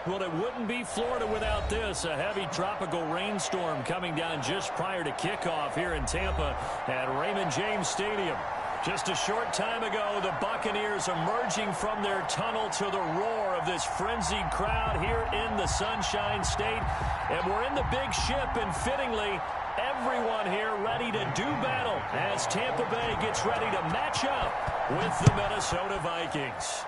Well, it wouldn't be Florida without this. A heavy tropical rainstorm coming down just prior to kickoff here in Tampa at Raymond James Stadium. Just a short time ago, the Buccaneers emerging from their tunnel to the roar of this frenzied crowd here in the Sunshine State. And we're in the big ship, and fittingly, everyone here ready to do battle as Tampa Bay gets ready to match up with the Minnesota Vikings.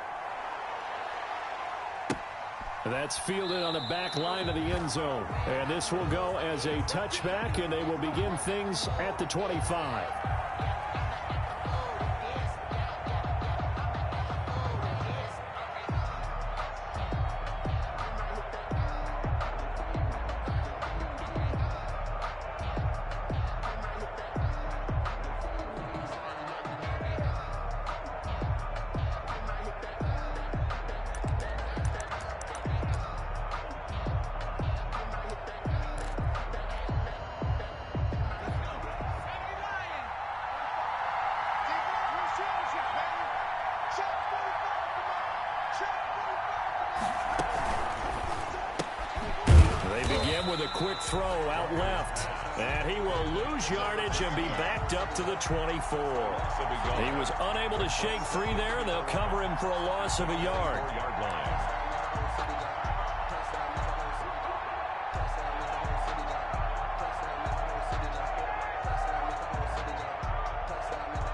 That's fielded on the back line of the end zone. And this will go as a touchback, and they will begin things at the 25. Quick throw out left, and he will lose yardage and be backed up to the 24. He was unable to shake free there, and they'll cover him for a loss of a yard.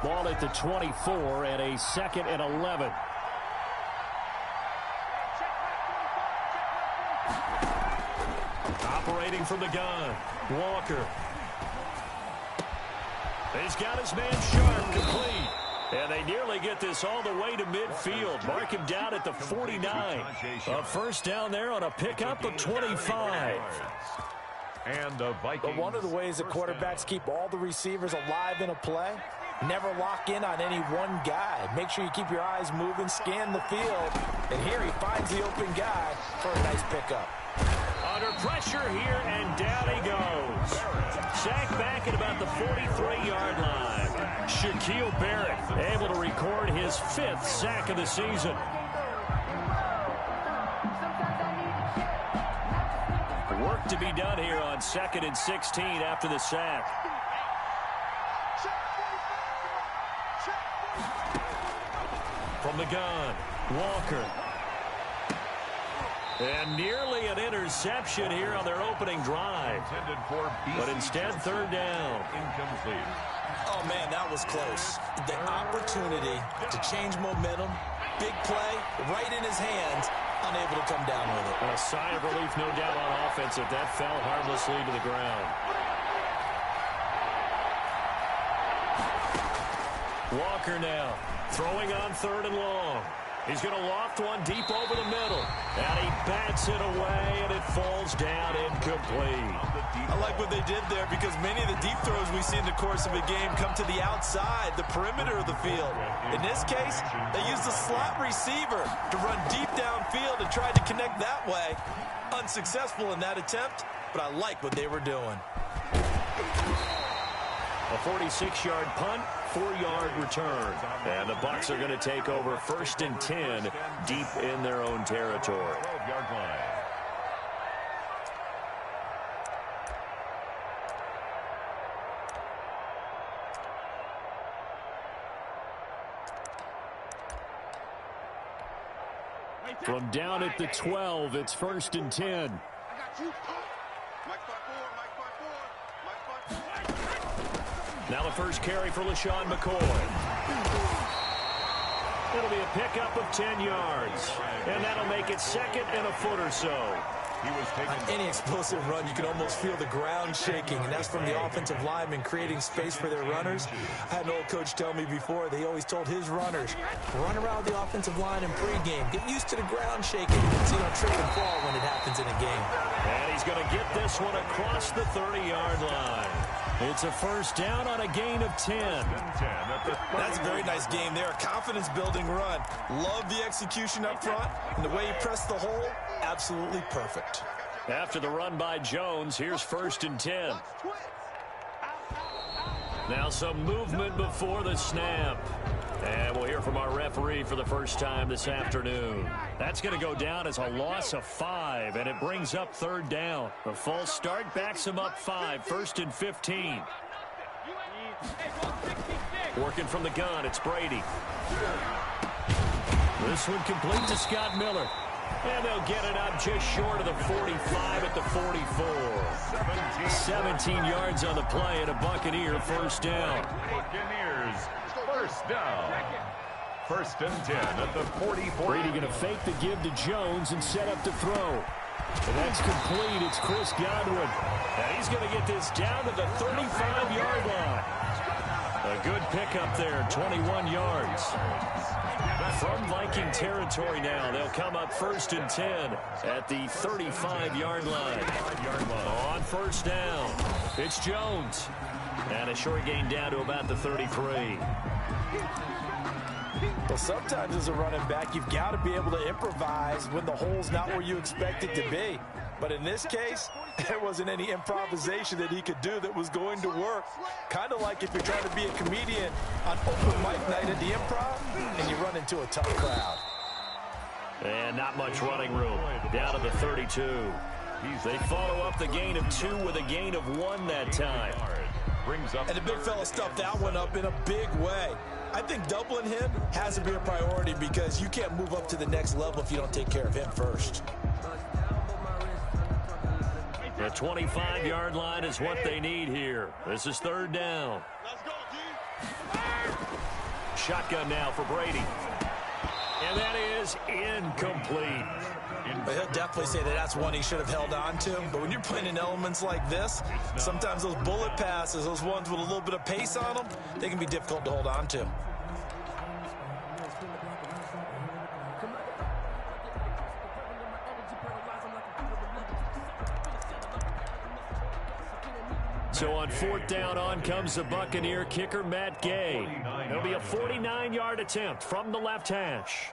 Ball at the 24 and a 2nd and 11. Operating from the gun, Walker. He's got his man Sharp complete. And they nearly get this all the way to midfield. Mark him down at the 49. A first down there on a pickup of 25. And the Vikings. But one of the ways that quarterbacks keep all the receivers alive in a play, never lock in on any one guy. Make sure you keep your eyes moving, scan the field. And here he finds the open guy for a nice pickup. Under pressure here, and down he goes. Sacked back at about the 43-yard line. Shaquille Barrett able to record his 5th sack of the season. Work to be done here on 2nd and 16 after the sack. From the gun, Walker. And nearly an interception here on their opening drive. But instead, 3rd down. Incomplete. Oh, man, that was close. The opportunity to change momentum, big play, right in his hands, unable to come down with it. A sigh of relief, no doubt, on offense if that fell harmlessly to the ground. Walker now, throwing on 3rd and long. He's going to loft one deep over the middle. And he bats it away, and it falls down incomplete. I like what they did there because many of the deep throws we see in the course of a game come to the outside, the perimeter of the field. In this case, they used a slot receiver to run deep downfield and tried to connect that way. Unsuccessful in that attempt, but I like what they were doing. A 46-yard punt, 4-yard return. And the Bucs are going to take over 1st and 10 deep in their own territory. 12-yard line. From down at the 12, it's 1st and 10. Now the first carry for LaShawn McCoy. It'll be a pickup of 10 yards. And that'll make it 2nd and a foot or so. On any explosive run, you can almost feel the ground shaking, and that's from the offensive linemen creating space for their runners. I had an old coach tell me before, they always told his runners, run around the offensive line in pregame. Get used to the ground shaking so you don't trip and fall when it happens in a game. And he's going to get this one across the 30-yard line. It's a first down on a gain of 10. That's a very nice game there. Confidence-building run. Love the execution up front. And the way he pressed the hole, absolutely perfect. After the run by Jones, here's first and 10. Now some movement before the snap. And we'll hear from our referee for the first time this afternoon. That's going to go down as a loss of 5, and it brings up third down. The false start backs him up 5, first and 15. Working from the gun, it's Brady. This one complete to Scott Miller. And they'll get it up just short of the 45 at the 44. 17 yards on the play and a Buccaneer first down. Buccaneers first down. First and 10 at the 44. Brady going to fake the give to Jones and set up to throw. And that's complete. It's Chris Godwin. And he's going to get this down to the 35-yard line. A good pickup there, 21 yards. From Viking territory now, they'll come up first and 10 at the 35-yard line. On first down, it's Jones. And a short gain down to about the 33. Well, sometimes as a running back, you've got to be able to improvise when the hole's not where you expect it to be. But in this case, there wasn't any improvisation that he could do that was going to work. Kind of like if you're trying to be a comedian on open mic night at the Improv and you run into a tough crowd. And not much running room. Down to the 32. They follow up the gain of 2 with a gain of 1 that time. And the big fella stuffed that one up in a big way. I think doubling him has to be a priority because you can't move up to the next level if you don't take care of him first. The 25-yard line is what they need here. This is third down. Shotgun now for Brady. And that is incomplete. But he'll definitely say that that's one he should have held on to. But when you're playing in elements like this, sometimes those bullet passes, those ones with a little bit of pace on them, they can be difficult to hold on to. So on fourth down, on comes the Buccaneer kicker, Matt Gay. It'll be a 49-yard attempt from the left hash.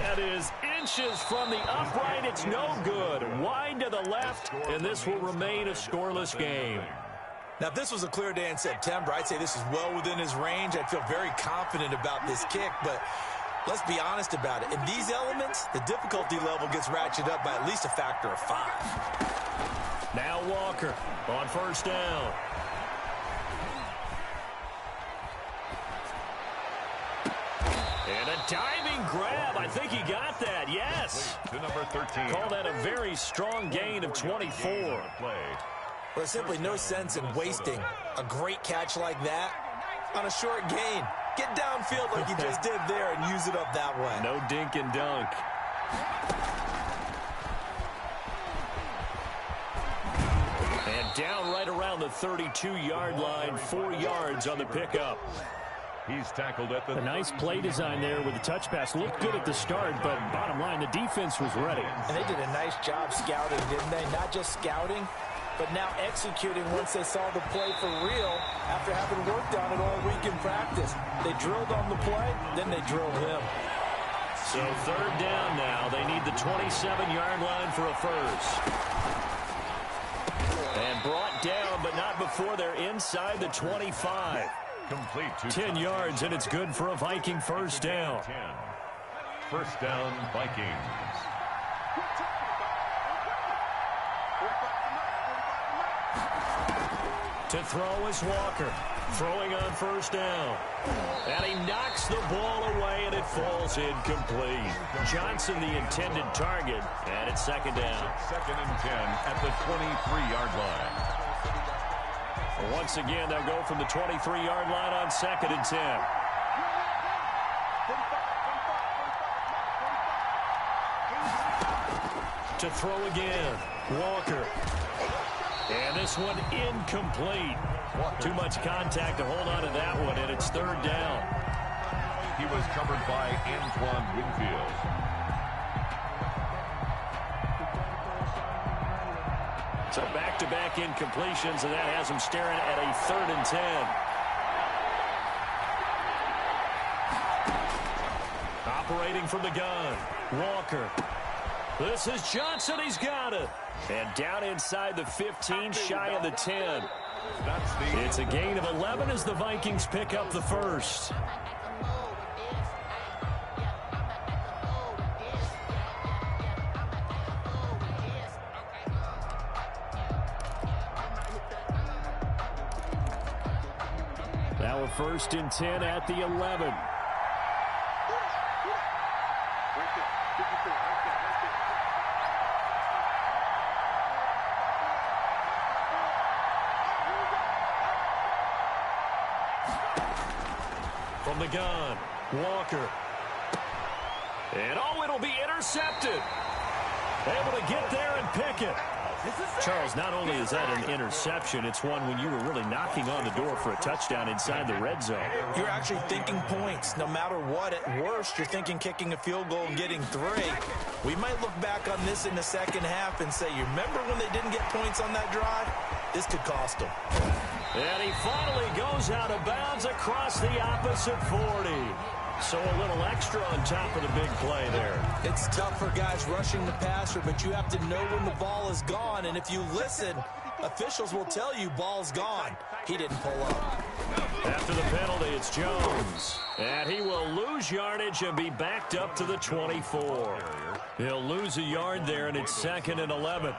That is inches from the upright. It's no good. Wide to the left, and this will remain a scoreless game. Now, if this was a clear day in September, I'd say this is well within his range. I'd feel very confident about this kick, but let's be honest about it. In these elements, the difficulty level gets ratcheted up by at least a factor of 5. Now Walker on first down. And a diving grab. I think he got that. Yes. To number 13. Call that a very strong gain of 24. Well, there's simply no sense in wasting a great catch like that on a short gain. Get downfield like you just did there and use it up that way. No dink and dunk. And down right around the 32-yard line, 4 yards on the pickup. He's tackled at the... A nice play design there with the touch pass. Looked good at the start, but bottom line, the defense was ready. And they did a nice job scouting, didn't they? Not just scouting, but now executing once they saw the play for real after having worked on it all week in practice. They drilled on the play, then they drilled him. So third down now. They need the 27-yard line for a first. And brought down, but not before they're inside the 25. Complete to 10 yards, and it's good for a Viking first down. 10. First down, Vikings. To throw is Walker. Throwing on first down. And he knocks the ball away, and it falls incomplete. Johnson, the intended target, and it's second down. Second and 10 at the 23-yard line. Once again, they'll go from the 23-yard line on second and 10. To throw again, Walker. And this one incomplete. Too much contact to hold on to that one, and it's third down. He was covered by Antoine Winfield. So back-to-back incompletions, and that has him staring at a 3rd and 10. Operating from the gun, Walker. This is Johnson. He's got it. And down inside the 15, shy of the 10. It's a gain of 11 as the Vikings pick up the first. Now a 1st and 10 at the 11. From the gun, Walker. And it'll be intercepted. Able to get there and pick it. Charles, not only is that an interception, it's one when you were really knocking on the door for a touchdown inside the red zone. You're actually thinking points. No matter what, at worst, you're thinking kicking a field goal and getting 3. We might look back on this in the second half and say, you remember when they didn't get points on that drive? This could cost them. And he finally goes out of bounds across the opposite 40. So a little extra on top of the big play there. It's tough for guys rushing the passer, but you have to know when the ball is gone. And if you listen, officials will tell you ball's gone. He didn't pull up. After the penalty, it's Jones. And he will lose yardage and be backed up to the 24. He'll lose a yard there, and it's 2nd and 11.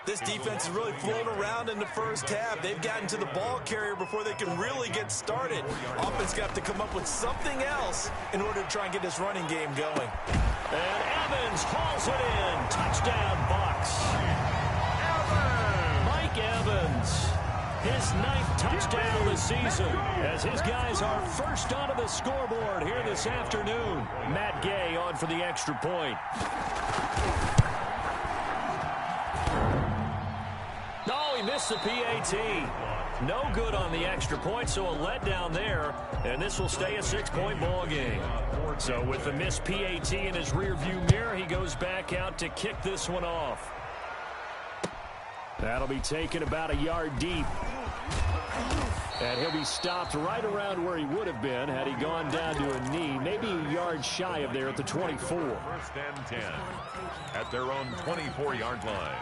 This defense is really flown around in the first half. They've gotten to the ball carrier before they can really get started. Offense got to come up with something else in order to try and get this running game going. And Evans hauls it in. Touchdown, Bucks. Mike Evans, his 9th touchdown of the season, as his guys are first onto the scoreboard here this afternoon. Matt Gay on for the extra point. No, he missed the PAT. No good on the extra point, so a letdown there, and this will stay a 6-point ball game. So with the missed PAT in his rearview mirror, he goes back out to kick this one off. That'll be taken about a yard deep. And he'll be stopped right around where he would have been had he gone down to a knee, maybe a yard shy of there at the 24. 1st and 10 at their own 24-yard line.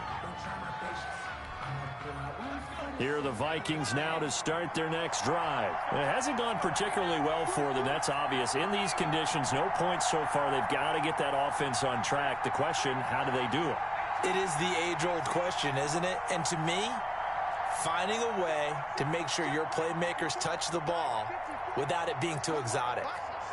Here are the Vikings now to start their next drive. It hasn't gone particularly well for them. That's obvious. In these conditions, no points so far. They've got to get that offense on track. The question, how do they do it? It is the age-old question, isn't it? And to me, finding a way to make sure your playmakers touch the ball without it being too exotic.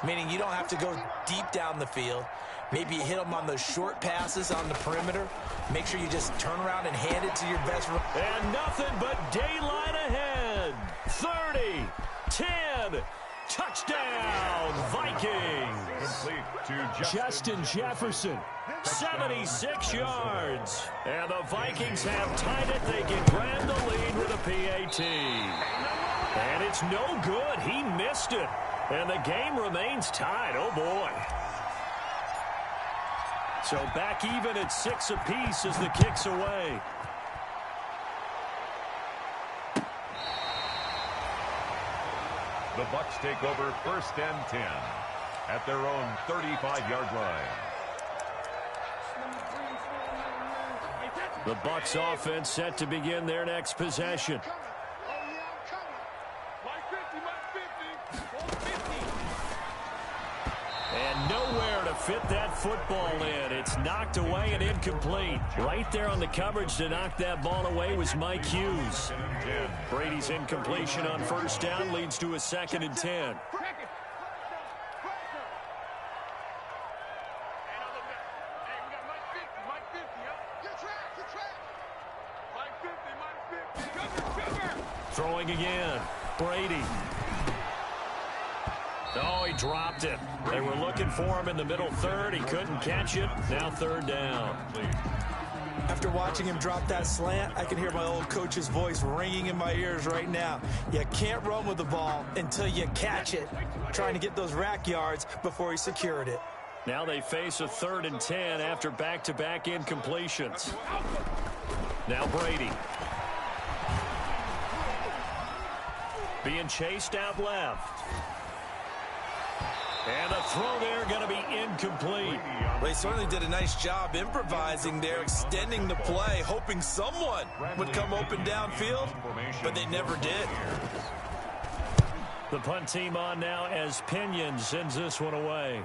Meaning you don't have to go deep down the field. Maybe you hit them on those short passes on the perimeter. Make sure you just turn around and hand it to your best. And nothing but daylight ahead. 30, 10, touchdown, Vikings. To Justin Jefferson, 76 yards. And the Vikings have tied it. They can grab the lead with a PAT. And it's no good. He missed it. And the game remains tied. Oh, boy. So back even at 6 apiece as the kick's away. The Bucks take over 1st and 10 at their own 35-yard line. The Bucks offense set to begin their next possession. And nowhere to fit that football in. It's knocked away and incomplete. Right there on the coverage to knock that ball away was Mike Hughes. Brady's incompletion on 1st down leads to a 2nd and 10. Throwing again. Brady. Oh, he dropped it. They were looking for him in the middle third. He couldn't catch it. Now 3rd down. After watching him drop that slant, I can hear my old coach's voice ringing in my ears right now. You can't run with the ball until you catch it. Trying to get those rack yards before he secured it. Now they face a 3rd and 10 after back-to-back incompletions. Now Brady. Being chased out left. And a throw there going to be incomplete. Well, they certainly did a nice job improvising there, extending the play, hoping someone would come open downfield, but they never did. The punt team on now as Pinion sends this one away.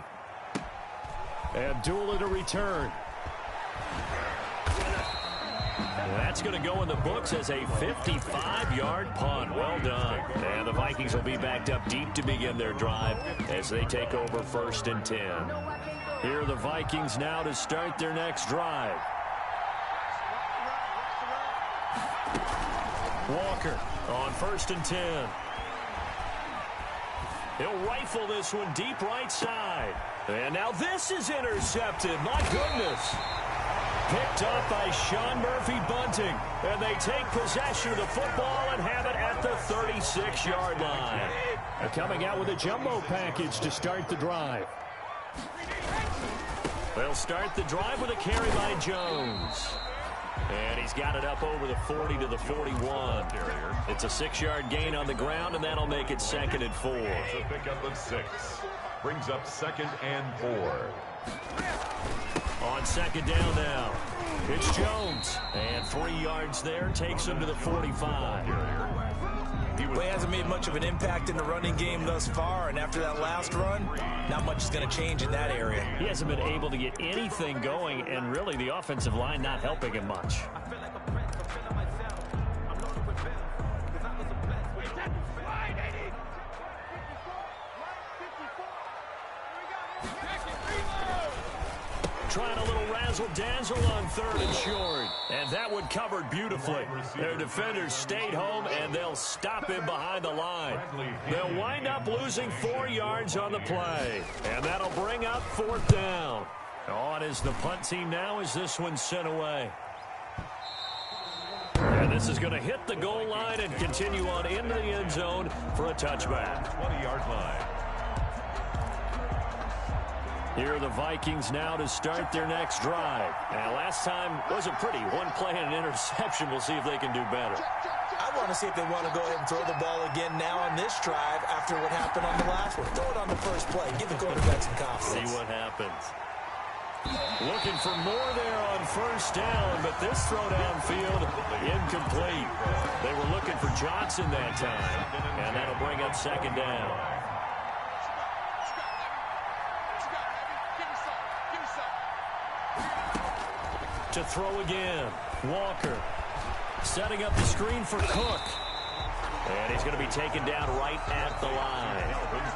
Abdullah to return. That's going to go in the books as a 55-yard punt. Well done. And the Vikings will be backed up deep to begin their drive as they take over 1st and 10. Here are the Vikings now to start their next drive. Walker on 1st and 10. He'll rifle this one deep right side. And now this is intercepted. My goodness. Picked up by Sean Murphy-Bunting. And they take possession of the football and have it at the 36-yard line. Coming out with a jumbo package to start the drive. They'll start the drive with a carry by Jones. And he's got it up over the 40 to the 41. It's a 6-yard gain on the ground, and that'll make it 2nd and 4. It's a pickup of 6. Brings up 2nd and 4. On 2nd down now, it's Jones. And 3 yards there takes him to the 45. Well, he hasn't made much of an impact in the running game thus far, and after that last run, not much is going to change in that area. He hasn't been able to get anything going, and really the offensive line not helping him much. Trying a little razzle-dazzle on 3rd and short. And that one covered beautifully. Their defenders stayed home, and they'll stop him behind the line. They'll wind up losing 4 yards on the play. And that'll bring up 4th down. On is the punt team now as this one's sent away. And this is going to hit the goal line and continue on into the end zone for a touchback. 20-yard line. Here are the Vikings now to start their next drive. And last time wasn't pretty. 1 play and an interception. We'll see if they can do better. I want to see if they want to go ahead and throw the ball again now on this drive after what happened on the last one. Throw it on the first play. Give the quarterback some confidence. See what happens. Looking for more there on 1st down, but this throw downfield incomplete. They were looking for Johnson that time, and that'll bring up 2nd down. To throw again. Walker setting up the screen for Cook. And he's going to be taken down right at the line.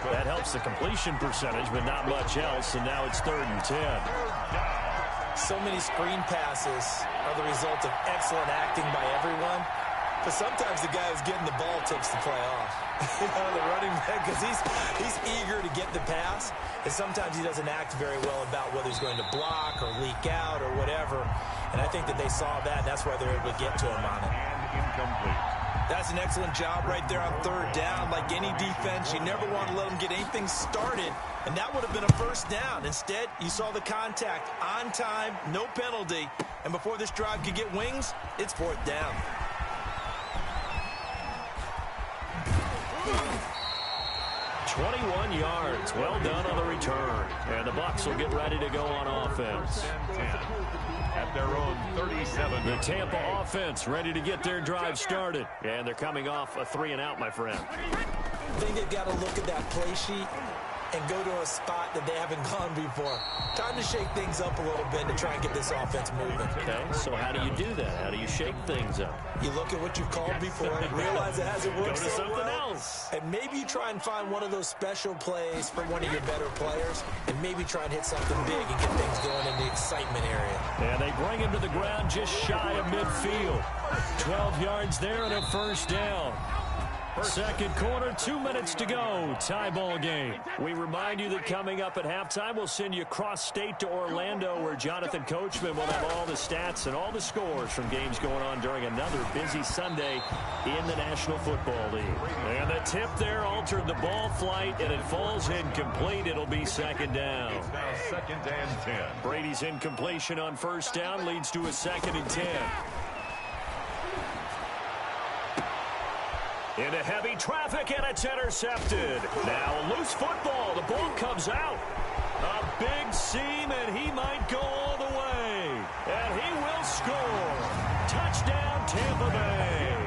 That helps the completion percentage, but not much else. And now it's 3rd and 10. So many screen passes are the result of excellent acting by everyone. But sometimes the guy who's getting the ball takes the play off. You know, the running back, because he's eager to get the pass. And sometimes he doesn't act very well about whether he's going to block or leak out or whatever. And I think that they saw that, and that's why they're able to get to him on it. And incomplete. That's an excellent job right there on 3rd down. Like any defense, you never want to let them get anything started, and that would have been a 1st down. Instead, you saw the contact on time, no penalty, and before this drive could get wings, it's 4th down. "21 yards. Well done on the return. And the Bucs will get ready to go on offense. At their own 37. The Tampa offense ready to get their drive started. And they're coming off a 3-and-out, my friend. I think they've got to look at that play sheet and go to a spot that they haven't gone before. Time to shake things up a little bit to try and get this offense moving. Okay, so how do you do that? How do you shake things up? You look at what you've called before, realize it hasn't worked Go to so something well, else. and maybe you try and find one of those special plays from one of your better players, and maybe try and hit something big and get things going in the excitement area. And they bring him to the ground just shy of midfield. 12 yards there and a 1st down. Second quarter, 2 minutes to go. Tie ball game. We remind you that coming up at halftime, we'll send you cross-state to Orlando, where Jonathan Coachman will have all the stats and all the scores from games going on during another busy Sunday in the National Football League. And the tip there altered the ball flight, and it falls incomplete. It'll be second down. It's now 2nd and 10. Brady's incompletion on first down leads to a 2nd and 10. Into heavy traffic, and it's intercepted. Now a loose football. The ball comes out. A big seam, and he might go all the way. And he will score. Touchdown, Tampa Bay.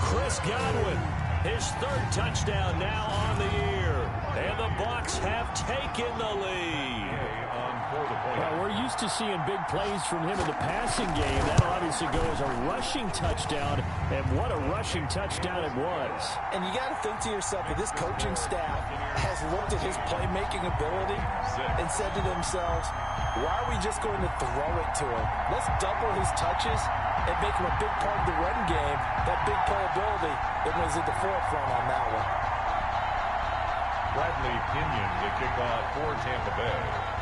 Chris Godwin, his 3rd touchdown now on the year. And the Bucs have taken the lead. Well, we're used to seeing big plays from him in the passing game. That'll obviously go as a rushing touchdown, and what a rushing touchdown it was. And you got to think to yourself that this coaching staff has looked at his playmaking ability and said to themselves, why are we just going to throw it to him? Let's double his touches and make him a big part of the run game. That big playability, it was at the forefront on that one. Bradley Pinion to kick off for Tampa Bay.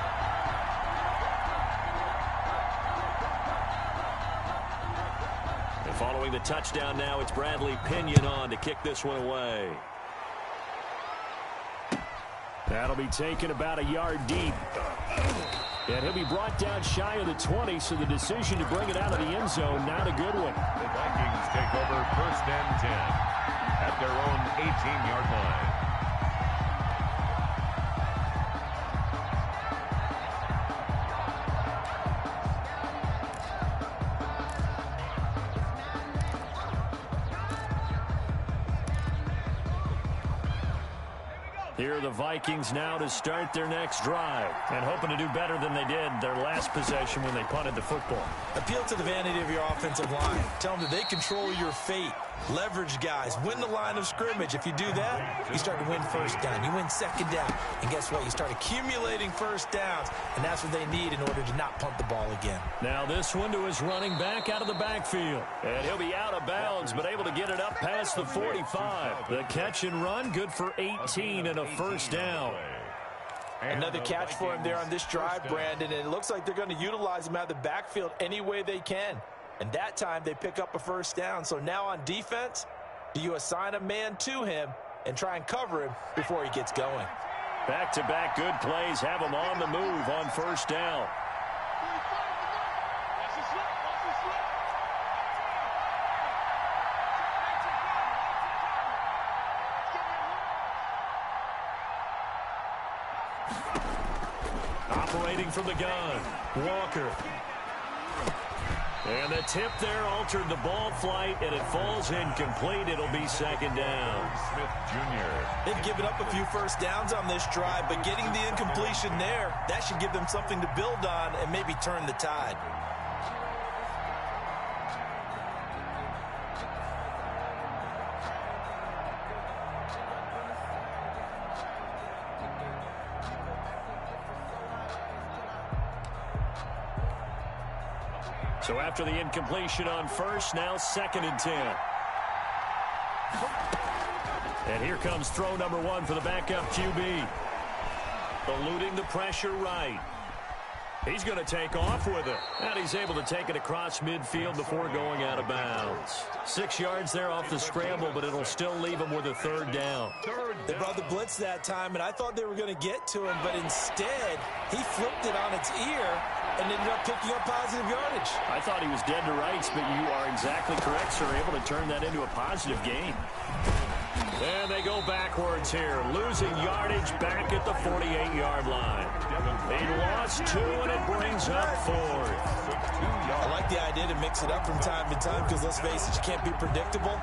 Following the touchdown now, it's Bradley Pinion on to kick this one away. That'll be taken about a yard deep. And he'll be brought down shy of the 20, so the decision to bring it out of the end zone, not a good one. The Vikings take over 1st and 10 at their own 18-yard line. Here are the Vikings now to start their next drive, and hoping to do better than they did their last possession when they punted the football. Appeal to the vanity of your offensive line. Tell them that they control your fate. Leverage guys. Win the line of scrimmage. If you do that, you start to win first down. You win second down. And guess what? You start accumulating first downs, and that's what they need in order to not punt the ball again. Now this one to his running back out of the backfield. And he'll be out of bounds, but able to get it up past the 45. The catch and run, good for 18 and a first down. Another catch for him there on this drive, Brandon, and it looks like they're going to utilize him out of the backfield any way they can. And that time they pick up a first down. So now on defense, do you assign a man to him and try and cover him before he gets going? Back-to-back good plays have him on the move on first down. Operating from the gun, Walker. And the tip there altered the ball flight, and it falls incomplete. It'll be second down. Smith Jr. They've given up a few first downs on this drive, but getting the incompletion there, that should give them something to build on and maybe turn the tide. So after the incompletion on first, now 2nd and 10. And here comes throw number 1 for the backup QB. Eluding the pressure right. He's going to take off with it. And he's able to take it across midfield before going out of bounds. 6 yards there off the scramble, but it'll still leave him with a third down. They brought the blitz that time, and I thought they were going to get to him, but instead, he flipped it on its ear and ended up picking up positive yardage. I thought he was dead to rights, but you are exactly correct, sir. Able to turn that into a positive gain. And they go backwards here, losing yardage back at the 48-yard line. They lost 2, and it brings up 4th. I like the idea to mix it up from time to time because, let's face it, you can't be predictable.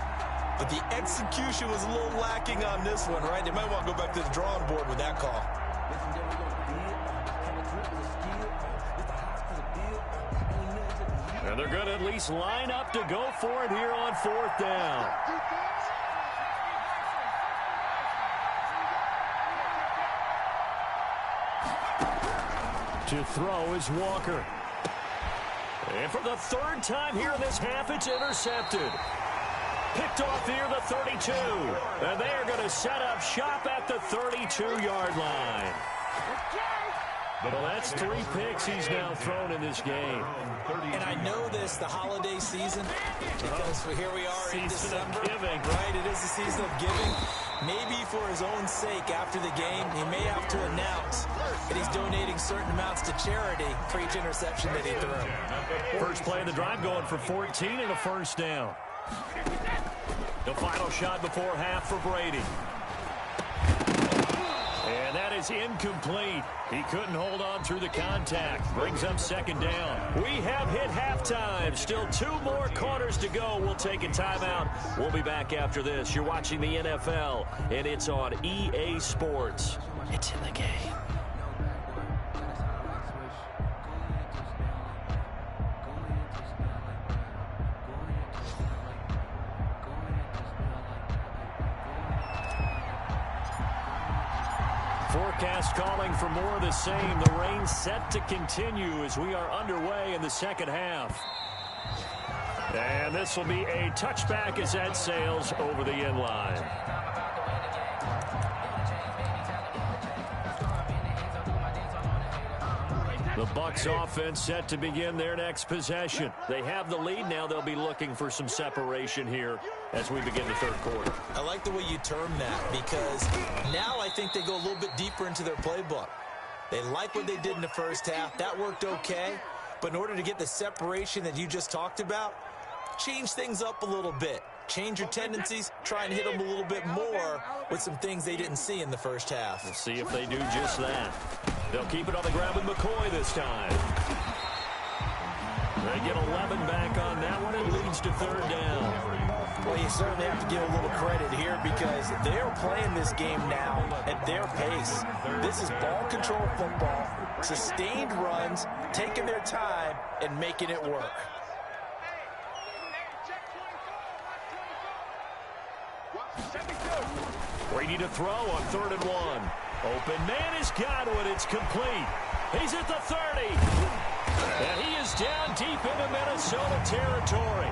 But the execution was a little lacking on this one, right? They might want to go back to the drawing board with that call. And they're going to at least line up to go for it here on 4th down. To throw is Walker. And for the 3rd time here in this half, it's intercepted. picked off near the 32. And they are going to set up shop at the 32-yard line. Well, that's 3 picks he's now thrown in this game. And I know this, the holiday season, because here we are in December. Giving. Right, it is the season of giving. Maybe for his own sake after the game, he may have to announce that he's donating certain amounts to charity for each interception that he threw. First play of the drive going for 14 and a first down. The final shot before half for Brady. And that is incomplete. He couldn't hold on through the contact. Brings up second down. We have hit halftime. Still 2 more quarters to go. We'll take a timeout. We'll be back after this. You're watching the NFL, and it's on EA Sports. It's in the game. Forecast calling for more of the same. The rain set to continue as we are underway in the second half. And this will be a touchback as that sails over the end line. The Bucs offense set to begin their next possession. They have the lead now. They'll be looking for some separation here as we begin the third quarter. I like the way you term that, because now I think they go a little bit deeper into their playbook. They like what they did in the first half. That worked okay. But in order to get the separation that you just talked about, change things up a little bit. Change your tendencies. Try and hit them a little bit more with some things they didn't see in the first half. We'll see if they do just that. They'll keep it on the ground with McCoy this time. They get 11 back on that one. It leads to third down. Well, you certainly have to give a little credit here because they're playing this game now at their pace. This is ball control football, sustained runs, taking their time, and making it work. Brady to throw on 3rd and 1. Open man is Godwin. It's complete. He's at the 30. And he is down deep into Minnesota territory.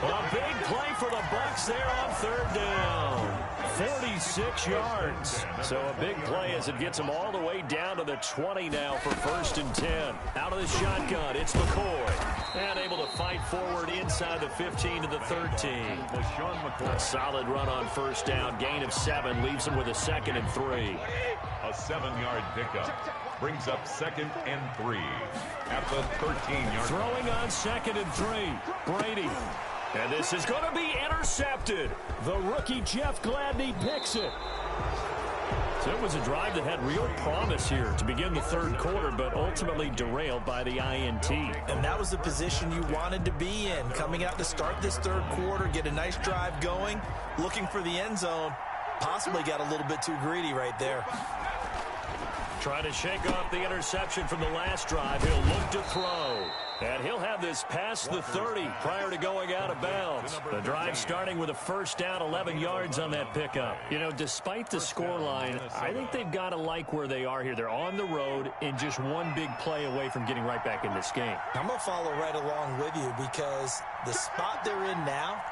A big play for the Bucs there on 3rd down. 46 yards. So a big play as it gets them all the way down to the 20 now for 1st and 10. Out of the shotgun, it's McCoy. And able to fight forward inside the 15 to the 13. A solid run on 1st down. Gain of 7 leaves them with a 2nd and 3. A 7-yard pickup brings up 2nd and 3 at the 13-yard. Throwing on 2nd and 3. Brady. And this is going to be intercepted. The rookie Jeff Gladney picks it. So it was a drive that had real promise here to begin the third quarter, but ultimately derailed by the INT. And that was the position you wanted to be in, coming out to start this third quarter, get a nice drive going, looking for the end zone. Possibly got a little bit too greedy right there. Trying to shake off the interception from the last drive. He'll look to throw. And he'll have this past the 30 prior to going out of bounds. The drive starting with a 1st down, 11 yards on that pickup. You know, despite the scoreline, I think they've got to like where they are here. They're on the road and just one big play away from getting right back in this game. I'm going to follow right along with you because the spot they're in now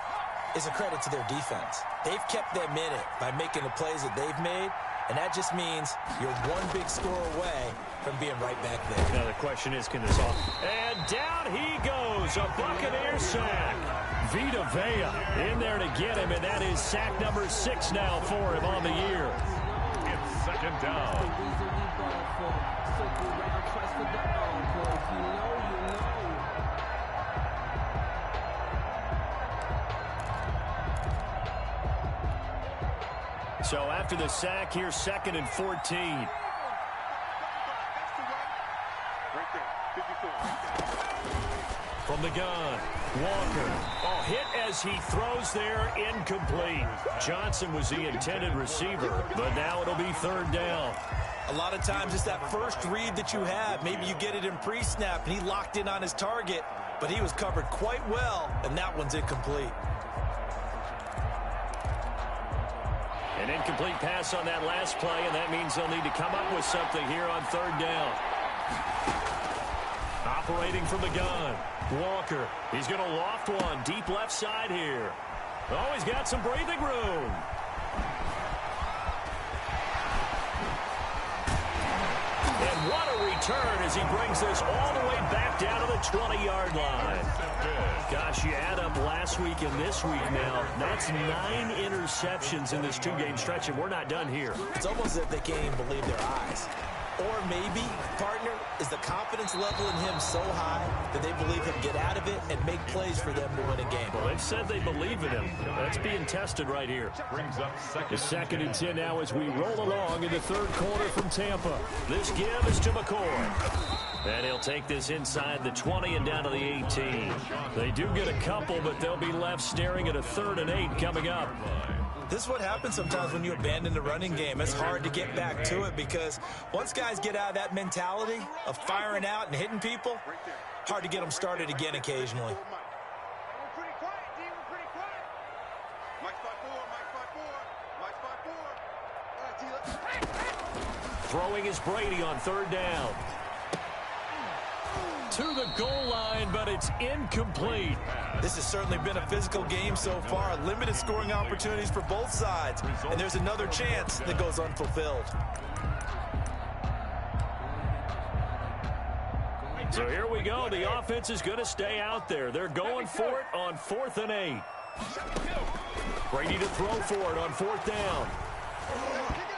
is a credit to their defense. They've kept them in it by making the plays that they've made. And that just means you're one big score away from being right back there. Now the question is, can this all... And down he goes, a Buccaneer sack. Vita Vea in there to get him, and that is sack number 6 now for him on the year. It's 2nd down. So after the sack, here's 2nd and 14. From the gun, Walker. Oh, hit as he throws there, incomplete. Johnson was the intended receiver, but now it'll be 3rd down. A lot of times it's that first read that you have. Maybe you get it in pre-snap, and he locked in on his target, but he was covered quite well, and that one's incomplete. An incomplete pass on that last play, and that means they'll need to come up with something here on 3rd down. Operating from the gun, Walker. He's going to loft one deep left side here. Oh, he's got some breathing room. And what a return as he brings this all the way back down to the 20-yard line. Gosh, you add up last week and this week now. That's 9 interceptions in this 2-game stretch, and we're not done here. It's almost as if they can't even believe their eyes. Or maybe, partner, is the confidence level in him so high that they believe he'll get out of it and make plays for them to win a game. Well, they've said they believe in him. That's being tested right here. The 2nd and 10 now as we roll along in the 3rd quarter from Tampa. This give is to McCoy. And he'll take this inside the 20 and down to the 18. They do get a couple, but they'll be left staring at a 3rd and 8 coming up. This is what happens sometimes when you abandon the running game. It's hard to get back to it because once guys get out of that mentality of firing out and hitting people, hard to get them started again occasionally. Throwing is Brady on 3rd down. To the goal line, but it's incomplete. This has certainly been a physical game so far. Limited scoring opportunities for both sides. And there's another chance that goes unfulfilled. So here we go. The offense is going to stay out there. They're going for it on 4th and 8. Brady to throw for it on 4th down.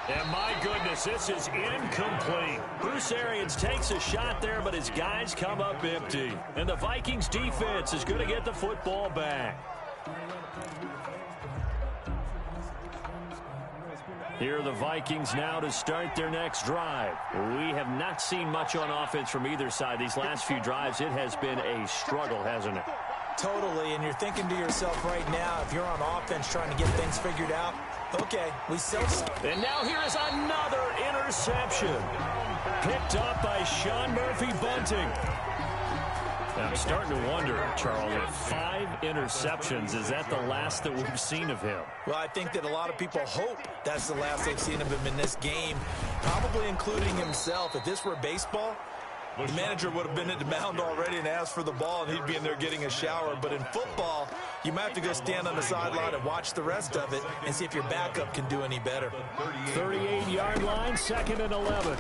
And my goodness, this is incomplete. Bruce Arians takes a shot there, but his guys come up empty. And the Vikings defense is going to get the football back. Here are the Vikings now to start their next drive. We have not seen much on offense from either side. These last few drives, it has been a struggle, hasn't it? Totally, and you're thinking to yourself right now, if you're on offense trying to get things figured out, okay, we still... And now here is another interception. Picked up by Sean Murphy-Bunting. I'm starting to wonder, Charles, if 5 interceptions, is that the last that we've seen of him? Well, I think that a lot of people hope that's the last they've seen of him in this game, probably including himself. If this were baseball, the manager would have been at the mound already and asked for the ball, and he'd be in there getting a shower. But in football, you might have to go stand on the sideline and watch the rest of it and see if your backup can do any better. 38-yard line, 2nd and 11.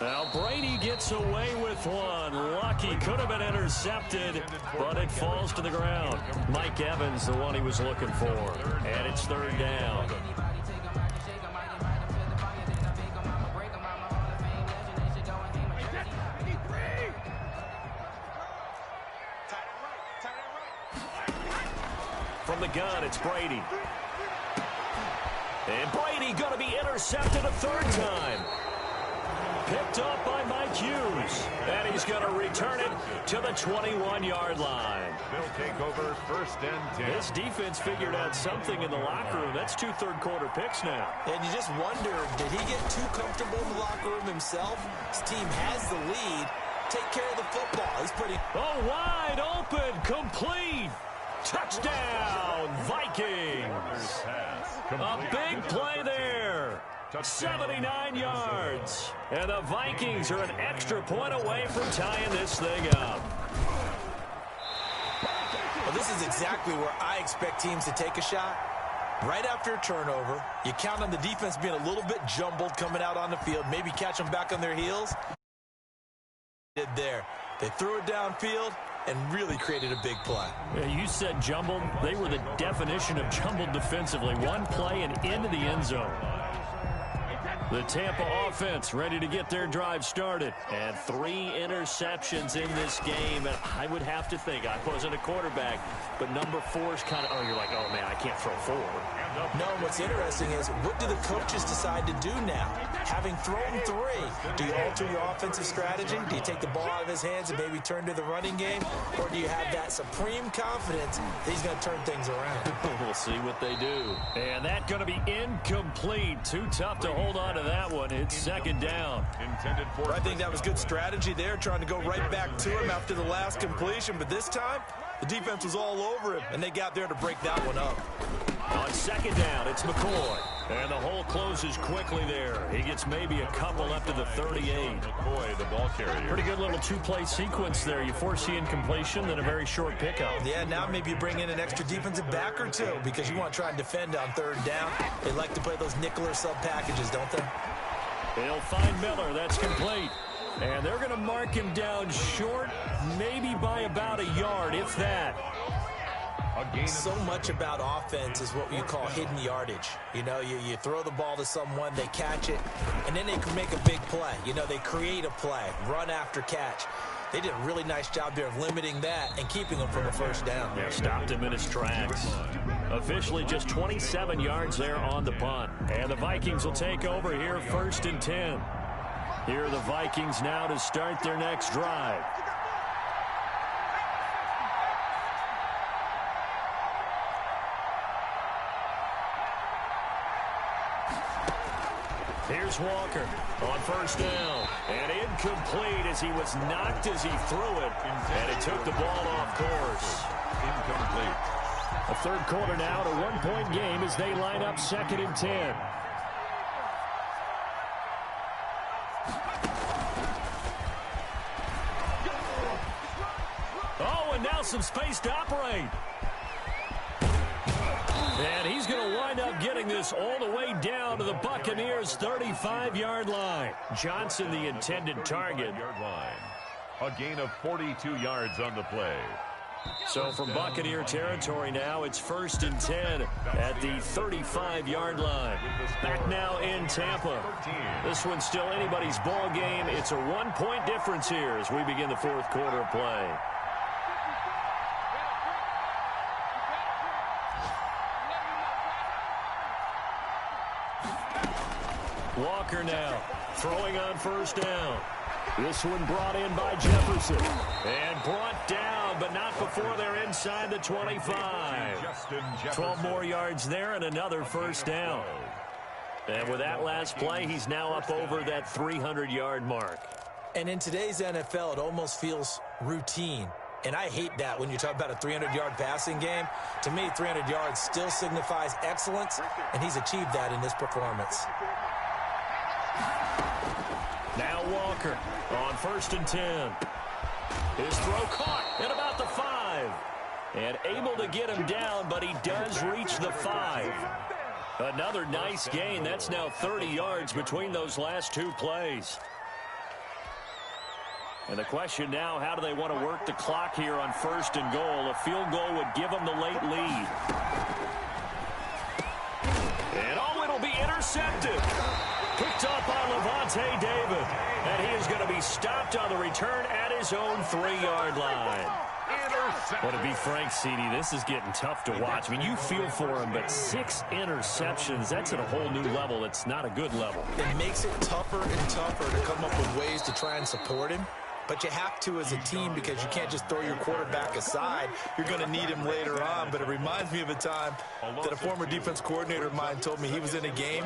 Now Brady gets away with one. Lucky, could have been intercepted, but it falls to the ground. Mike Evans, the one he was looking for. And it's 3rd down. From the gun, it's Brady. And Brady going to be intercepted a 3rd time. Picked up by Mike Hughes. And he's going to return it to the 21-yard line. They'll take over 1st and 10. This defense figured out something in the locker room. That's 2 third-quarter picks now. And you just wonder, did he get too comfortable in the locker room himself? His team has the lead. Take care of the football. He's pretty... Oh, wide open, complete. Touchdown, Vikings. A big play there. 79 yards. And the Vikings are an extra point away from tying this thing up. Well, this is exactly where I expect teams to take a shot. Right after a turnover, you count on the defense being a little bit jumbled coming out on the field, maybe catch them back on their heels. There. They threw it downfield and really created a big play. Yeah, you said jumbled. They were the definition of jumbled defensively. One play and into the end zone. The Tampa offense ready to get their drive started. And 3 interceptions in this game. And I would have to think, I wasn't a quarterback, but number 4 is kind of, oh, you're like, oh, man, I can't throw 4. No, what's interesting is, what do the coaches decide to do now? Having thrown 3, do you alter your offensive strategy? Do you take the ball out of his hands and maybe turn to the running game? Or do you have that supreme confidence that he's going to turn things around? We'll see what they do. And that's going to be incomplete. Too tough to hold on to that one. It's 2nd down. I think that was good strategy there, trying to go right back to him after the last completion. But this time, the defense was all over him, and they got there to break that one up. On 2nd down, it's McCoy. And the hole closes quickly there. He gets maybe a couple up to the 38. McCoy, the ball carrier. Pretty good little two-play sequence there. You force the incompletion, then a very short pickup. Yeah, now maybe you bring in an extra defensive back or two because you want to try and defend on third down. They like to play those nickel or sub packages, don't they? They'll find Miller. That's complete. And they're going to mark him down short, maybe by about a yard, if that. So much about offense is what you call hidden yardage. You know, you throw the ball to someone, they catch it, and then they can make a big play. You know, they create a play, run after catch. They did a really nice job there of limiting that and keeping him from a first down. Yeah, stopped him in his tracks. Officially just 27 yards there on the punt. And the Vikings will take over here, 1st and 10. Here are the Vikings now to start their next drive. Here's Walker on 1st down. And incomplete as he was knocked as he threw it. And it took the ball off course. Incomplete. A third quarter now, a one-point game as they line up 2nd and 10. Oh, and now some space to operate. And he's going to wind up getting this all the way down to the Buccaneers' 35-yard line. Johnson, the intended target. A gain of 42 yards on the play. So from Buccaneer territory now, it's 1st and 10 at the 35-yard line. Back now in Tampa. This one's still anybody's ball game. It's a one-point difference here as we begin the 4th quarter of play. Walker now throwing on 1st down. This one brought in by Jefferson. And brought down, but not before they're inside the 25. 12 more yards there and another 1st down. And with that last play, he's now up over that 300-yard mark. And in today's NFL, it almost feels routine. And I hate that when you talk about a 300-yard passing game. To me, 300 yards still signifies excellence, and he's achieved that in this performance. Now Walker on 1st and 10. His throw caught at about the 5. And able to get him down, but he does reach the 5. Another nice gain. That's now 30 yards between those last two plays. And the question now, how do they want to work the clock here on 1st and goal? A field goal would give them the late lead. And oh, it'll be intercepted. Picked up by Levante David. And he is going to be stopped on the return at his own 3-yard line. Well, to be frank, CD, this is getting tough to watch. I mean, you feel for him, but 6 interceptions, that's at a whole new level. It's not a good level. It makes it tougher and tougher to come up with ways to try and support him. But you have to as a team because you can't just throw your quarterback aside. You're going to need him later on. But it reminds me of a time that a former defense coordinator of mine told me he was in a game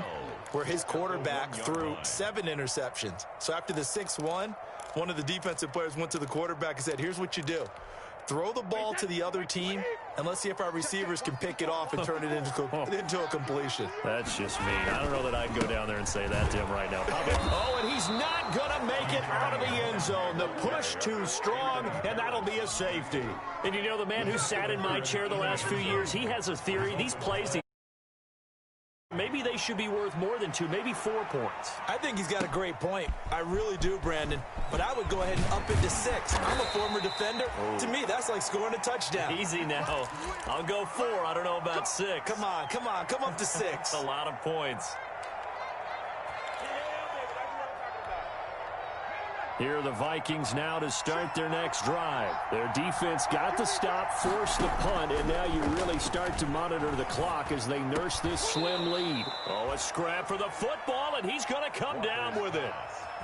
where his quarterback threw 7 interceptions. So after the 6-1, one of the defensive players went to the quarterback and said, here's what you do. Throw the ball to the other team, and let's see if our receivers can pick it off and turn it into a completion. That's just mean. I don't know that I'd go down there and say that to him right now. Oh, and he's not going to make it out of the end zone. The push too strong, and that'll be a safety. And you know, the man who sat in my chair the last few years, he has a theory. These plays, maybe they should be worth more than 2, maybe 4 points. I think he's got a great point. I really do, Brandon. But I would go ahead and up it to 6. I'm a former defender. Oh. To me, that's like scoring a touchdown. Easy now. I'll go 4. I don't know about 6. Come on. Come up to 6. A lot of points. Here are the Vikings now to start their next drive. Their defense got the stop, forced the punt, and now you really start to monitor the clock as they nurse this slim lead. Oh, a scrap for the football, and he's going to come down with it.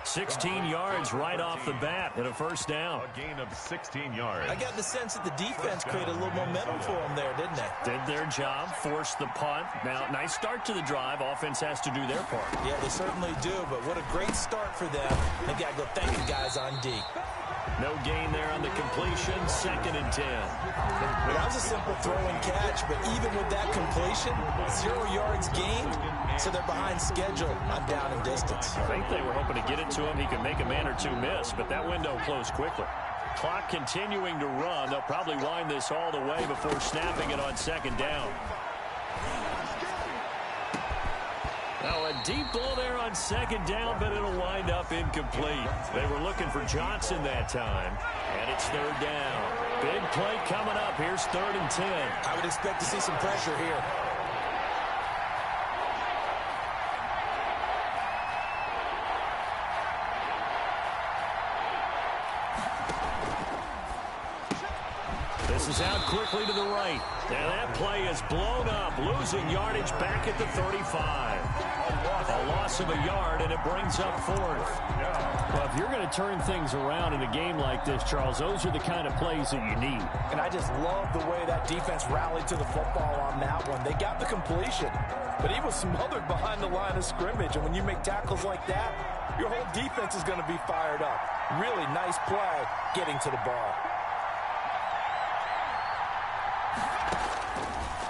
16 yards right off the bat and a 1st down. A gain of 16 yards. I got the sense that the defense created a little momentum for them there, didn't they? Did their job, forced the punt. Now, nice start to the drive. Offense has to do their part. Yeah, they certainly do, but what a great start for them. They got to go thank the guys on D. No gain there on the completion. 2nd and 10. Well, that was a simple throw and catch, but even with that completion, 0 yards gained, so they're behind schedule on down and distance. I think they were hoping to get it to him. He could make a man or two miss, but that window closed quickly. Clock continuing to run. They'll probably wind this all the way before snapping it on 2nd down. Now a deep ball there on 2nd down, but it'll wind up incomplete. They were looking for Johnson that time, and it's 3rd down. Big play coming up. Here's 3rd and 10. I would expect to see some pressure here. This is out quickly to the right. And that play is blown up, losing yardage back at the 35. A loss of a yard, and it brings up 4th. Well, if you're going to turn things around in a game like this, Charles, those are the kind of plays that you need. And I just love the way that defense rallied to the football on that one. They got the completion, but he was smothered behind the line of scrimmage. And when you make tackles like that, your whole defense is going to be fired up. Really nice play getting to the ball.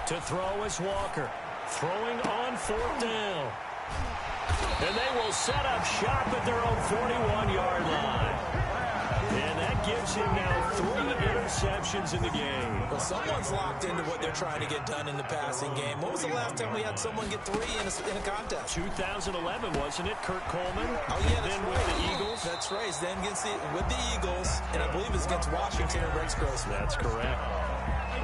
To throw is Walker. Throwing on 4th down. And they will set up shop at their own 41-yard line. And that gives him now 3 interceptions in the game. Well, someone's locked into what they're trying to get done in the passing game. When was the last time we had someone get 3 in a contest? 2011, wasn't it? Kurt Coleman. Oh, yeah, that's then right. with the Eagles. That's right. Then with the Eagles, and I believe it's against Washington and Rex Grossman. That's correct.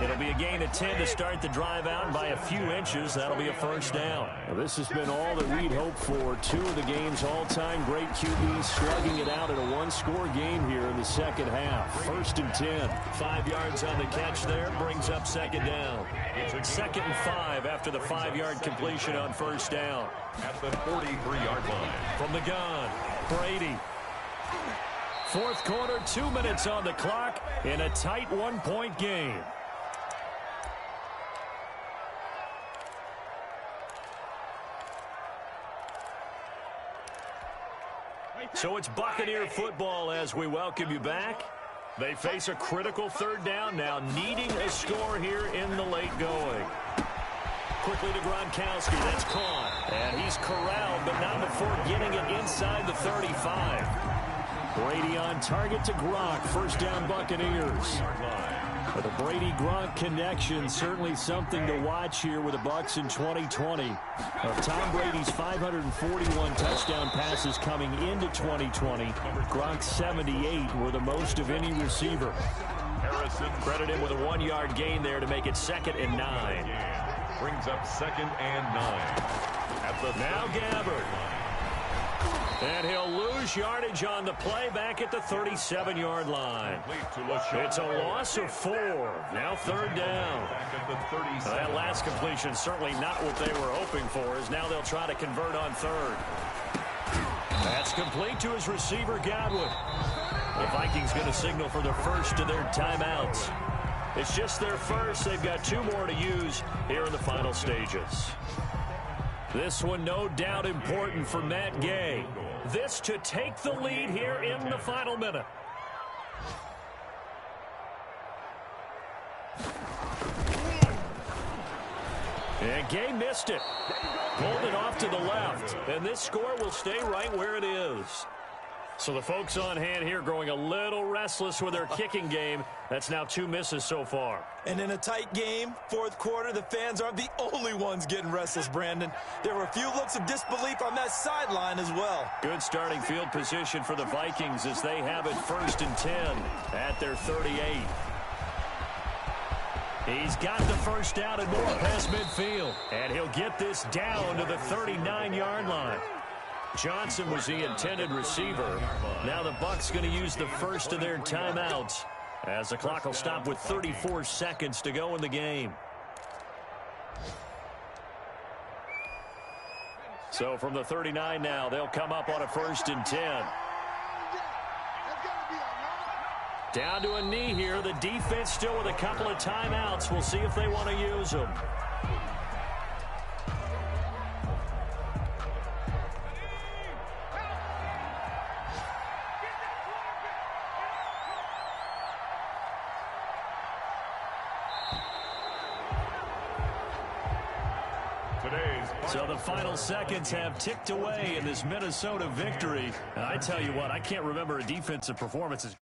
It'll be a gain of 10 to start the drive out, and by a few inches, that'll be a 1st down. Well, this has been all that we'd hoped for. 2 of the game's all-time great QBs slugging it out in a 1-score game here in the 2nd half. 1st and 10. 5 yards on the catch there, brings up 2nd down. 2nd and 5 after the 5-yard completion on 1st down. At the 43-yard line. From the gun, Brady. 4th quarter, 2 minutes on the clock in a tight 1-point game. So it's Buccaneer football as we welcome you back. They face a critical 3rd down now, needing a score here in the late going. Quickly to Gronkowski, that's caught. And he's corralled, but not before getting it inside the 35. Brady on target to Gronk, 1st down Buccaneers. But the Brady-Gronk connection, certainly something to watch here with the Bucs in 2020. Of Tom Brady's 541 touchdown passes coming into 2020, Gronk's 78 were the most of any receiver. Harrison Credit him with a 1-yard gain there to make it 2nd and 9. brings up 2nd and 9. At the now Gabbard. And he'll lose yardage on the play back at the 37-yard line. It's a loss of 4. Now 3rd down. That last completion certainly not what they were hoping for, as now they'll try to convert on 3rd. That's complete to his receiver, Godwin. The Vikings going to signal for the first of their timeouts. It's just their first. They've got 2 more to use here in the final stages. This one no doubt important for Matt Gay. This to take the lead here in the final minute. And Gay missed it. Pulled it off to the left. And this score will stay right where it is. So the folks on hand here growing a little restless with their kicking game. That's now 2 misses so far. And in a tight game, 4th quarter, the fans aren't the only ones getting restless, Brandon. There were a few looks of disbelief on that sideline as well. Good starting field position for the Vikings as they have it 1st and 10 at their 38. He's got the first down and more past midfield. And he'll get this down to the 39-yard line. Johnson was the intended receiver. Now the Bucs going to use the first of their timeouts as the clock will stop with 34 seconds to go in the game. So from the 39 now, they'll come up on a 1st and 10. Down to a knee here. The defense still with a couple of timeouts. We'll see if they want to use them. So the final seconds have ticked away in this Minnesota victory. And I tell you what, I can't remember a defensive performance as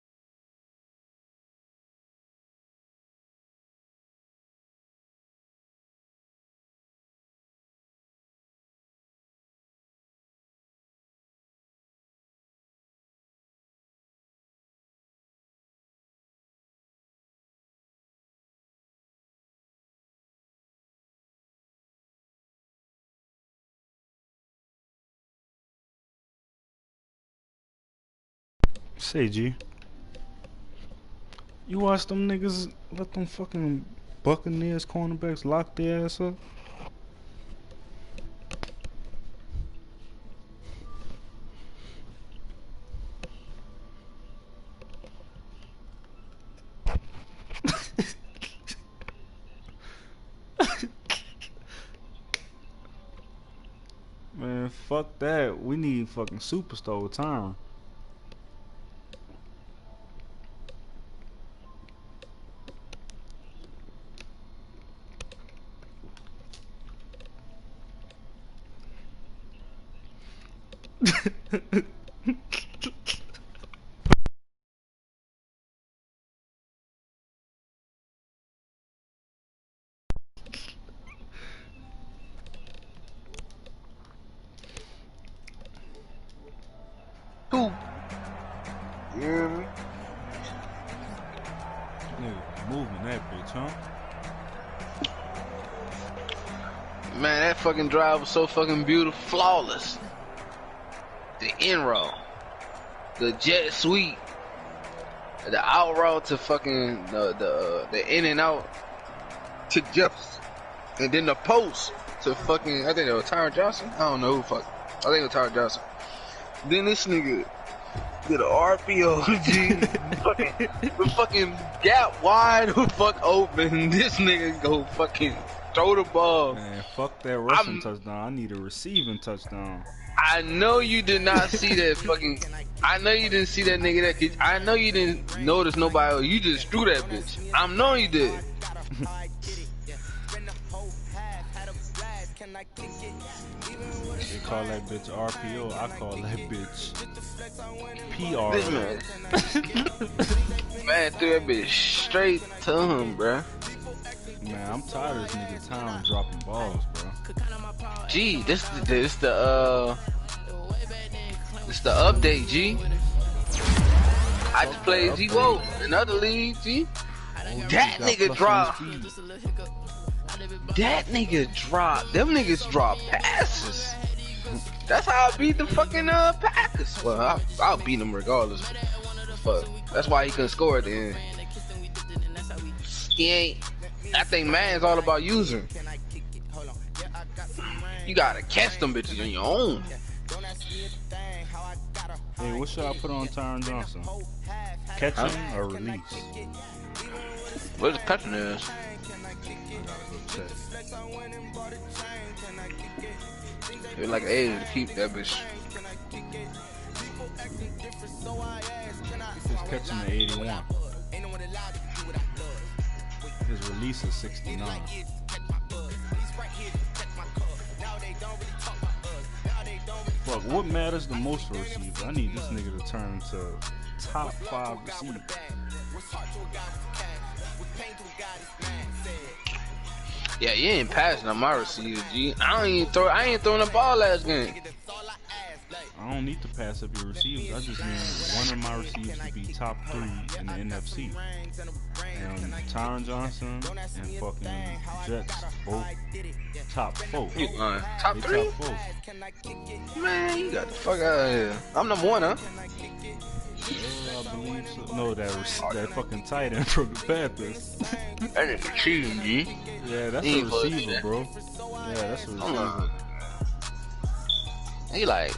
Say, G, you watch them niggas let them fucking Buccaneers cornerbacks lock their ass up? Man, fuck that. We need fucking superstar time. Two. You hear me? Nigga, moving that bitch, huh? Man, that fucking drive was so fucking beautiful, flawless. The in row, the jet sweep, the out route to fucking the in and out to Jefferson, and then the post to fucking I think it was Tyron Johnson. I don't know who fuck. I think it was Tyron Johnson. Then this nigga did an RPO, G, the fucking gap wide, fuck open. This nigga go fucking throw the ball. Man, fuck that rushing touchdown. I need a receiving touchdown. I know you did not see that fucking. I know you didn't see that nigga that kid. I know you didn't notice nobody else. You just threw that bitch. I know you did. They call that bitch RPO. I call that bitch PR. This man threw that bitch straight to him, bruh. Man, I'm tired of this nigga Tyron dropping balls, bro. Gee, this the update, G. I just played G-Wo, another league, G. That nigga dropped. That nigga dropped. Them niggas drop passes. That's how I beat the fucking Packers. Well, I'll beat them regardless. Fuck. That's why he couldn't score at the end. He ain't. I think man's all about using. You gotta catch them bitches on your own. Hey, what should I put on Tyron Johnson? Catching or release? What the catching is? I gotta go check. It's like 80 to keep that bitch. He's catching the 81. His release is 69. Fuck, what matters the most for receivers? I need this nigga to turn to top 5 receiver. Yeah, you ain't passing on my receiver, G. I ain't throwing the ball last game. I don't need to pass up your receivers. I just need one of my receivers to be top 3 in the NFC. And Tyron Johnson and fucking Jets both top 4. You top 3? Top 4. Man, you got the fuck out of here. I'm number 1, huh? I believe so. No, that fucking tight end from the Panthers. That nigga cheating, G. Yeah, that's a receiver, bro. Yeah, that's a receiver. He like,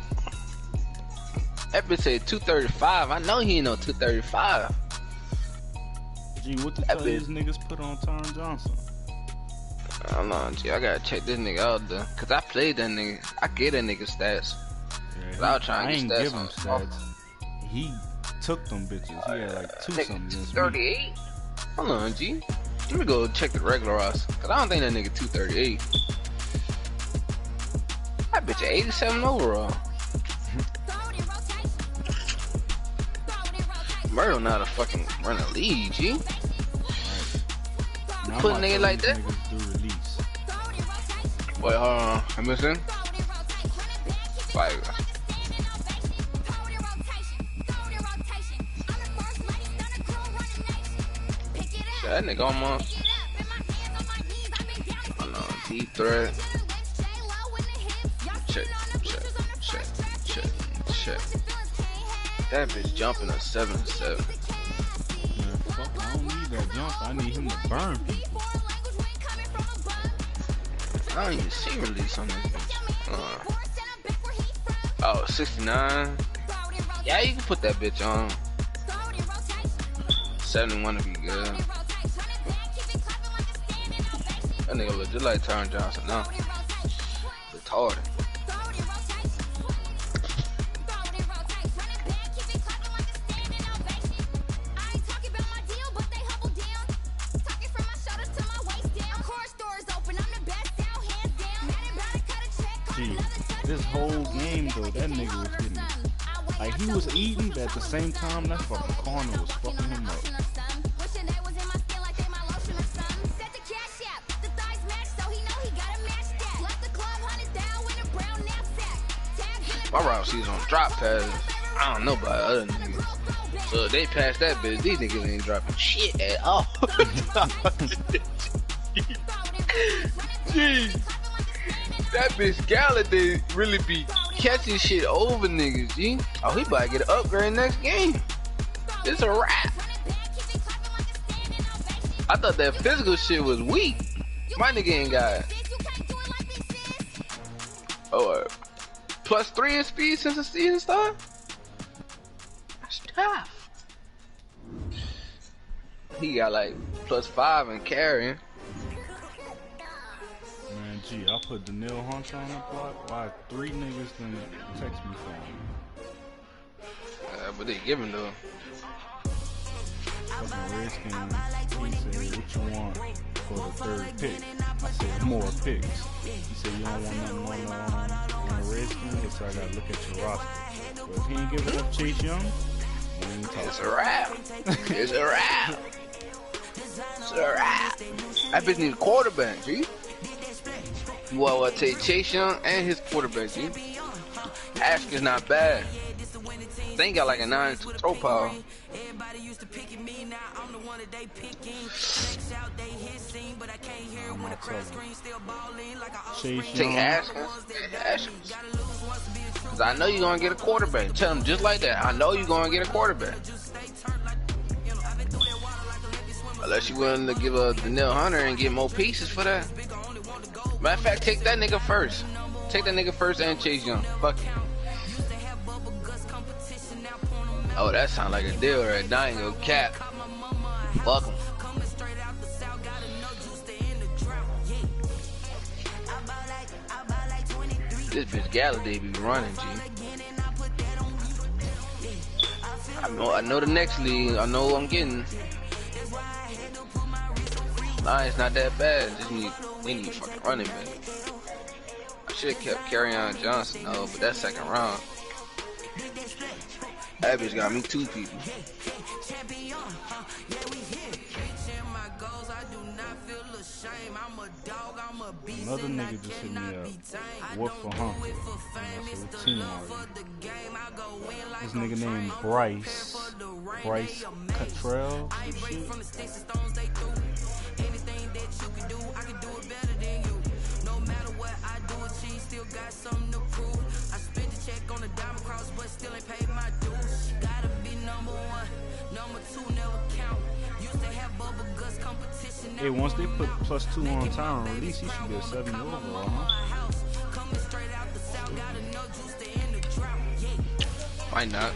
that bitch said 235. I know he ain't no 235. Gee, what the hell these niggas put on Tyron Johnson? I don't know, G. I gotta check this nigga out though, cause I played that nigga. I get that nigga stats. Yeah, I was trying to get give him stats. He took them bitches. He had like 2 something. 238. Hold on, G. Let me go check the regular roster, cause I don't think that nigga 238. That bitch 87 overall. Myrtle not a fucking running lead, G. Now Put a nigga like that? Niggas do release. Wait, hold on. I'm missing. Fire. Shit, that nigga almost. Oh no, deep threat. Check. That bitch jumping a 7-7. Man, fuck, I don't need that jump. I need him to burn people. I don't even see release on this bitch. Oh, 69. Yeah, you can put that bitch on. 71 to be good. That nigga look just like Tyron Johnson now. Retarded. This whole game though, that nigga was getting like he was eating, but at the same time that fucking corner was fucking him up. My route sees on drop passes. I don't know about other niggas. So if they pass that bitch, these niggas ain't dropping shit at all. Jeez. That bitch Galladay really be catching shit over niggas, G. Oh, he about to get an upgrade next game. It's a wrap. I thought that physical shit was weak. My nigga ain't got it. Oh, +3 in speed since the season started? That's tough. He got like +5 in carrying. Man, gee, I put Daniil Hunter on the block. Why 3 niggas done text me for him? But they giving though. Fucking Redskins, he said, what you want for the 3rd pick? I said, more picks. He said, you don't want nothing on the Redskins, so I gotta look at your roster. But if he ain't giving up Chase Young, we ain't talking. It's a wrap. It's a wrap. It's a wrap. That bitch need a quarterback, G. Well, I take Chase Young and his quarterback, G. Askins not bad. They ain't got like a 9-2 throw power. Take Askins. Cause I know you're gonna get a quarterback. Tell him just like that. I know you're gonna get a quarterback. Unless you're willing to give a Daniil Hunter and get more pieces for that. Matter of fact, take that nigga first. Take that nigga first and Chase Young. Fuck it. Oh, that sound like a deal right now. I ain't gonna cap. Fuck him. This bitch Galladay be running, G. I know the next league. I know what I'm getting. Lions not that bad. Just need fucking running back. I should have kept Kerryon Johnson though, but that's 2nd round. That bitch got me 2 people. Another nigga just hit me up. What for Humphrey? What team are you? This nigga named Bryce Cottrell. Hey, once they put +2 on Tyron release, he should be a 7 overall, huh? Why not?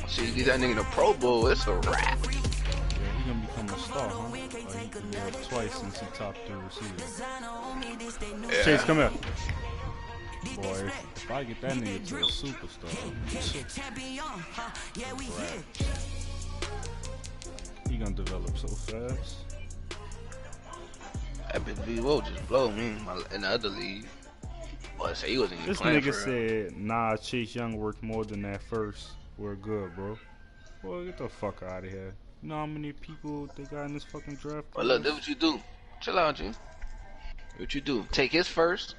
See, you get that nigga in the Pro Bowl, it's a wrap. Yeah, he gonna become a star, huh? Or he could be up twice since he top 3 receiver. Yeah. Chase, come here. Boy, if I get that nigga to a superstar, He gonna develop so fast. That bitch V-Wo just blow me in the other league. Boy, say he wasn't even This playing nigga for real. said, nah, Chase Young worked more than that first. We're good, bro. Boy, get the fuck out of here. You know how many people they got in this fucking draft? But look, that's what you do. Chill out, G. What you do? Take his first.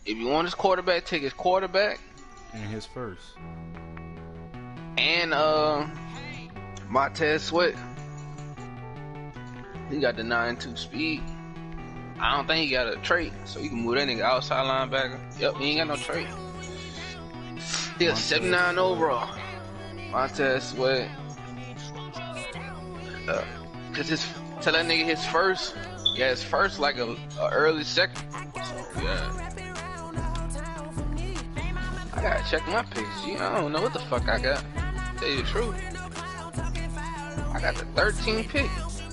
If you want his quarterback, take his quarterback. And his first. And Montez Sweat. He got the 9.2 speed. I don't think he got a trait, so you can move that nigga outside linebacker. Yep, he ain't got no trait. He got 79 overall. Montez Sweat. Tell that nigga his first. Yeah, his first like a early second. So, yeah. I gotta check my picks, G. I don't know what the fuck I got. Tell you the truth. I got the 13th pick.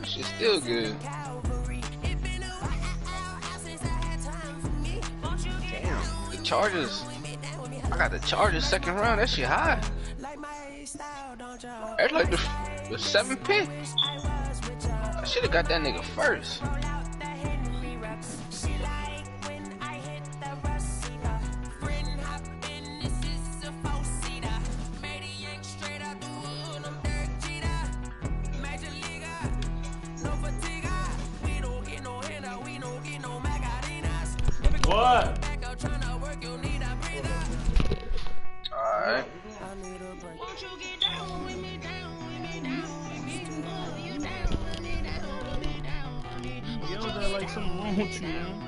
Shit's still good. Damn, the Chargers. I got the Chargers second round. That shit high. That's like the 7th pick. I should have got that nigga first. What? Alright. Yo, that like something wrong with you, man.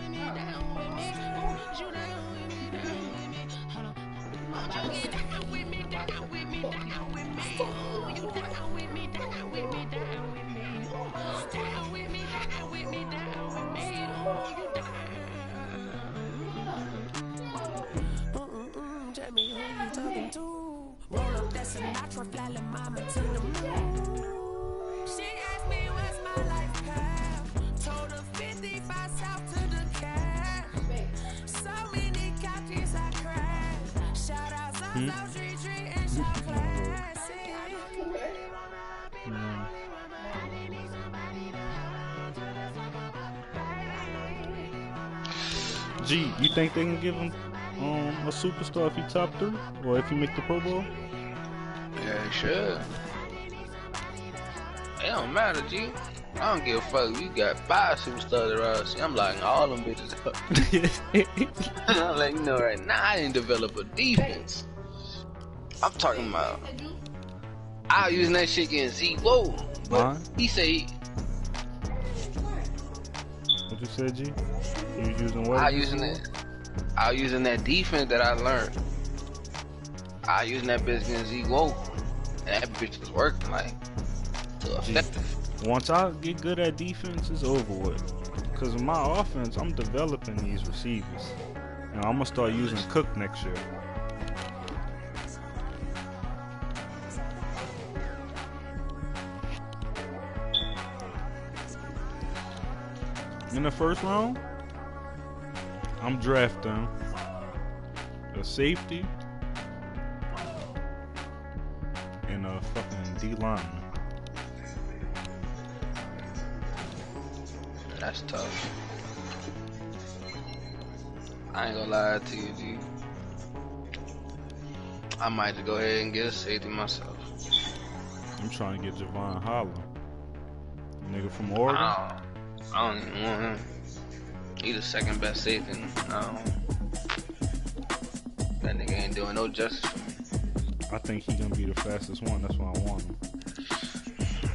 G, you think they can give him a superstar if he top 3 or if he make the Pro Bowl? Yeah, sure. It don't matter, G. I don't give a fuck. We got 5 superstars around. See, I'm lighting all them bitches up. I'm letting you know right now, I didn't develop a defense. I'm talking about. I was using that shit against Z-Wo. But he say. What you said, G? You was using what? I was using that defense that I learned. I was using that bitch against Z-Wo. And that bitch was working like to effective. Once I get good at defense, it's over with. Cause in my offense, I'm developing these receivers. And I'm gonna start using Cook next year. In the first round, I'm drafting a safety and a fucking D lineman. That's tough. I ain't gonna lie to you, G. I might just go ahead and get a safety myself. I'm trying to get Javon Holland. Nigga from Oregon. I don't even want him. He's the second best safety. That nigga ain't doing no justice for me. I think he gonna be the fastest one. That's why I want him.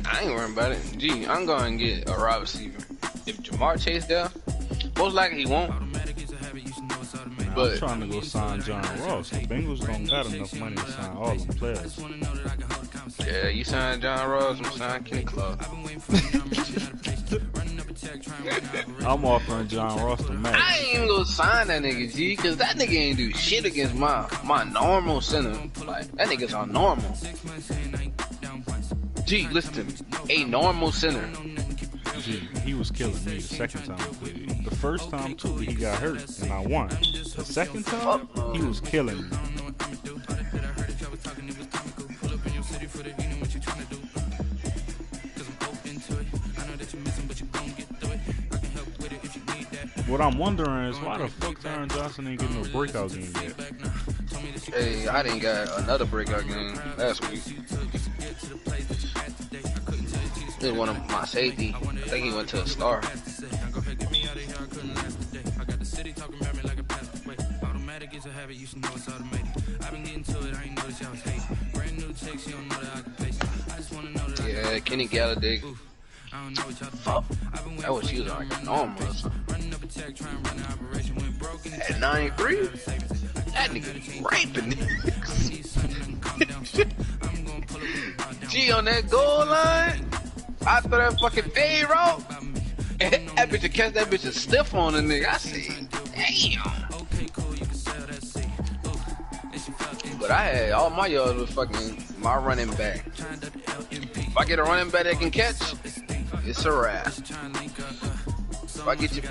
I ain't worrying about it. Gee, I'm going to get a wide receiver. If Jamar Chase there, most likely he won't. Man, But I'm trying to go sign John Ross. The Bengals don't got enough money to sign all them players. yeah, you sign John Ross, I'm signing Kenny Clark. I'm offering John Ross the max. I ain't even gonna sign that nigga, G, cause that nigga ain't do shit against my normal center. Like, that nigga's on normal. G, listen to me. A normal center. G, he was killing me the second time I played. The first time, too, he got hurt, and I won. The second time, he was killing me. What I'm wondering is why the fuck Tyron Johnson ain't getting no breakout game yet. Hey, I didn't got another breakout game last week. He was one of my safety. I think he went to a star. Yeah, Kenny Galladay. Fuck. That was she was like a normal or something. At 93? That nigga raping niggas. G on that goal line. After that fucking fade route. And that bitch catch that bitch stiff on the nigga. I said, damn. But I had all my yards with fucking my running back. If I get a running back that can catch, it's a wrap. If I get your